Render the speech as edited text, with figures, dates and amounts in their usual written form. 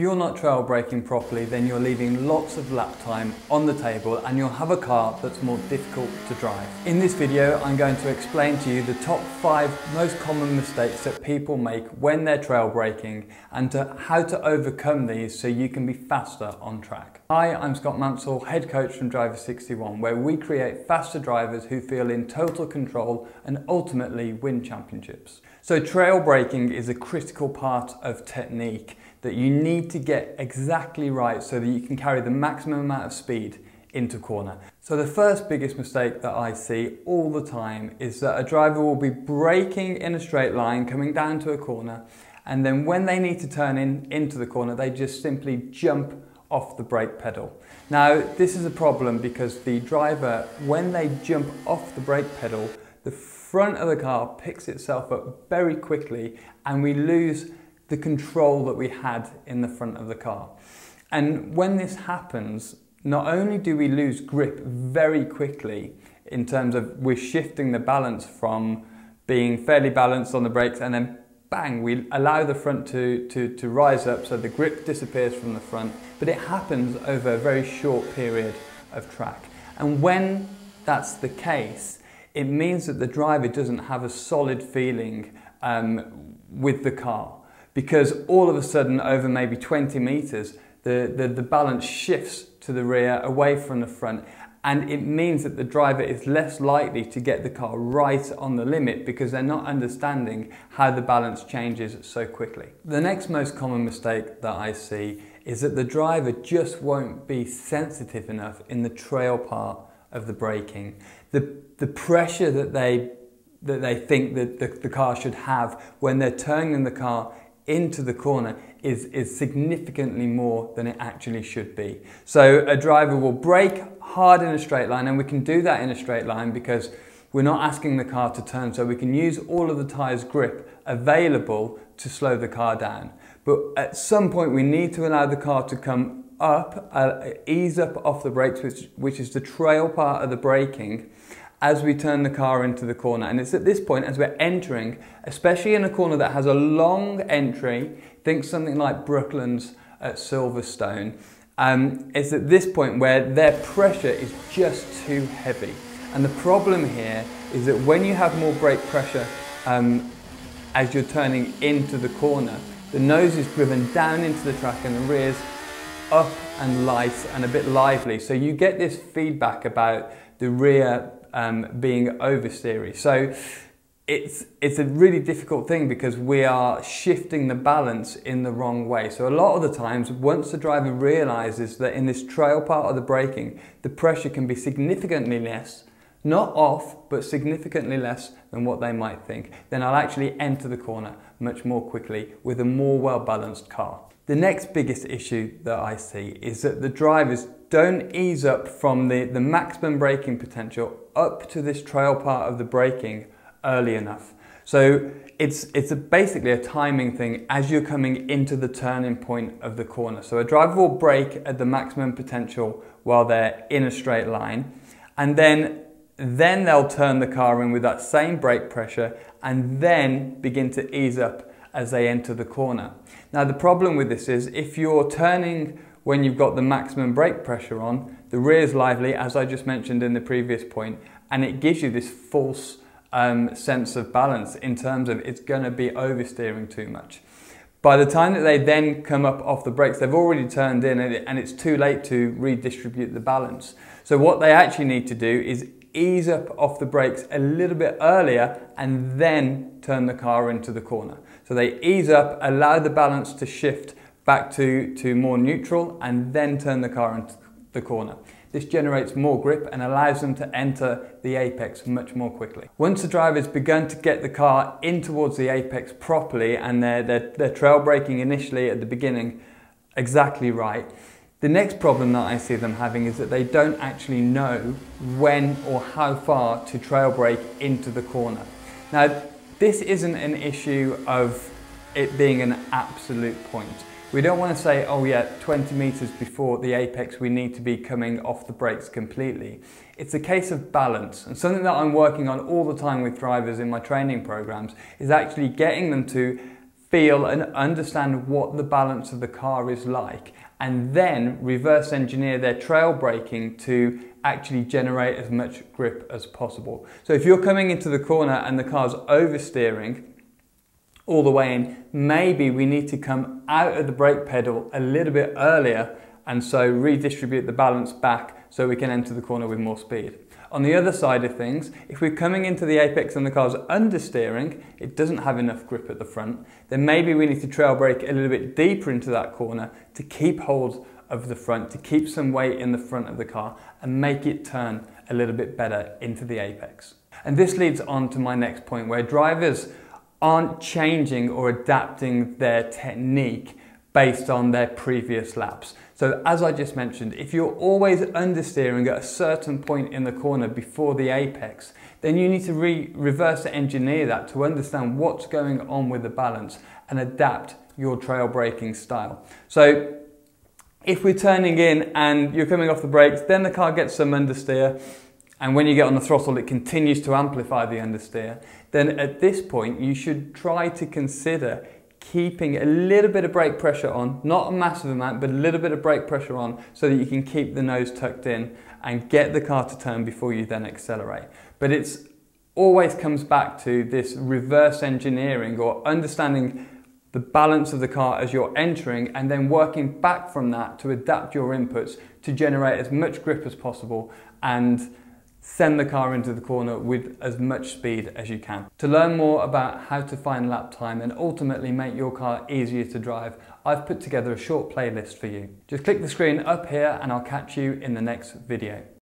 you're not trail braking properly, then you're leaving lots of lap time on the table and you'll have a car that's more difficult to drive. In this video, I'm going to explain to you the top 5 most common mistakes that people make when they're trail braking and how to overcome these so you can be faster on track. Hi, I'm Scott Mansell, head coach from Driver 61, where we create faster drivers who feel in total control and ultimately win championships. So trail braking is a critical part of technique that you need to get exactly right so that you can carry the maximum amount of speed into corner. So the first biggest mistake that I see all the time is that a driver will be braking in a straight line, coming down to a corner, and then when they need to turn into the corner, they just simply jump off the brake pedal. Now, this is a problem because the driver, when they jump off the brake pedal, the front of the car picks itself up very quickly and we lose the control that we had in the front of the car. And when this happens, not only do we lose grip very quickly in terms of we're shifting the balance from being fairly balanced on the brakes and then bang, we allow the front to rise up so the grip disappears from the front, but it happens over a very short period of track. And when that's the case, it means that the driver doesn't have a solid feeling with the car, because all of a sudden over maybe 20 meters, the balance shifts to the rear away from the front, and it means that the driver is less likely to get the car right on the limit because they're not understanding how the balance changes so quickly. The next most common mistake that I see is that the driver just won't be sensitive enough in the trail part of the braking. The pressure that they think that the car should have when they're turning the car into the corner is significantly more than it actually should be. So a driver will brake hard in a straight line, and we can do that in a straight line because we're not asking the car to turn, so we can use all of the tyre's grip available to slow the car down. But at some point we need to allow the car to come up, ease up off the brakes, which is the trail part of the braking, as we turn the car into the corner. And it's at this point, as we're entering, especially in a corner that has a long entry, think something like Brooklands at Silverstone, it's at this point where their pressure is just too heavy. And the problem here is that when you have more brake pressure as you're turning into the corner, the nose is driven down into the track and the rear's up and light and a bit lively. So you get this feedback about the rear being oversteery. So it's a really difficult thing because we are shifting the balance in the wrong way. So a lot of the times, once the driver realizes that in this trail part of the braking, the pressure can be significantly less, not off, but significantly less than what they might think, then I'll actually enter the corner much more quickly with a more well-balanced car. The next biggest issue that I see is that the drivers don't ease up from the maximum braking potential up to this trail part of the braking early enough. So it's basically a timing thing as you're coming into the turning point of the corner. So a driver will brake at the maximum potential while they're in a straight line, and then they'll turn the car in with that same brake pressure and then begin to ease up as they enter the corner. Now the problem with this is if you're turning when you've got the maximum brake pressure on, the rear is lively, as I just mentioned in the previous point, and it gives you this false sense of balance in terms of it's going to be oversteering too much. By the time that they then come up off the brakes, they've already turned in and it's too late to redistribute the balance. So what they actually need to do is ease up off the brakes a little bit earlier and then turn the car into the corner. So they ease up, allow the balance to shift back to more neutral, and then turn the car into the corner. This generates more grip and allows them to enter the apex much more quickly. Once the driver's begun to get the car in towards the apex properly and they're trail braking initially at the beginning exactly right, the next problem that I see them having is that they don't actually know when or how far to trail brake into the corner. Now, this isn't an issue of it being an absolute point. We don't want to say, oh yeah, 20 meters before the apex we need to be coming off the brakes completely. It's a case of balance, and something that I'm working on all the time with drivers in my training programs is actually getting them to feel and understand what the balance of the car is like, and then reverse engineer their trail braking to actually generate as much grip as possible. So if you're coming into the corner and the car's oversteering all the way in, maybe we need to come out of the brake pedal a little bit earlier and so redistribute the balance back so we can enter the corner with more speed. On the other side of things, if we're coming into the apex and the car's understeering, it doesn't have enough grip at the front, then maybe we need to trail brake a little bit deeper into that corner to keep hold of the front, to keep some weight in the front of the car and make it turn a little bit better into the apex. And this leads on to my next point, where drivers aren't changing or adapting their technique based on their previous laps. So as I just mentioned, if you're always understeering at a certain point in the corner before the apex, then you need to reverse engineer that to understand what's going on with the balance and adapt your trail braking style. So if we're turning in and you're coming off the brakes, then the car gets some understeer, and when you get on the throttle it continues to amplify the understeer, then at this point you should try to consider keeping a little bit of brake pressure on, not a massive amount, but a little bit of brake pressure on so that you can keep the nose tucked in and get the car to turn before you then accelerate. But it's always comes back to this reverse engineering or understanding the balance of the car as you're entering and then working back from that to adapt your inputs to generate as much grip as possible and send the car into the corner with as much speed as you can. To learn more about how to find lap time and ultimately make your car easier to drive, I've put together a short playlist for you. Just click the screen up here and I'll catch you in the next video.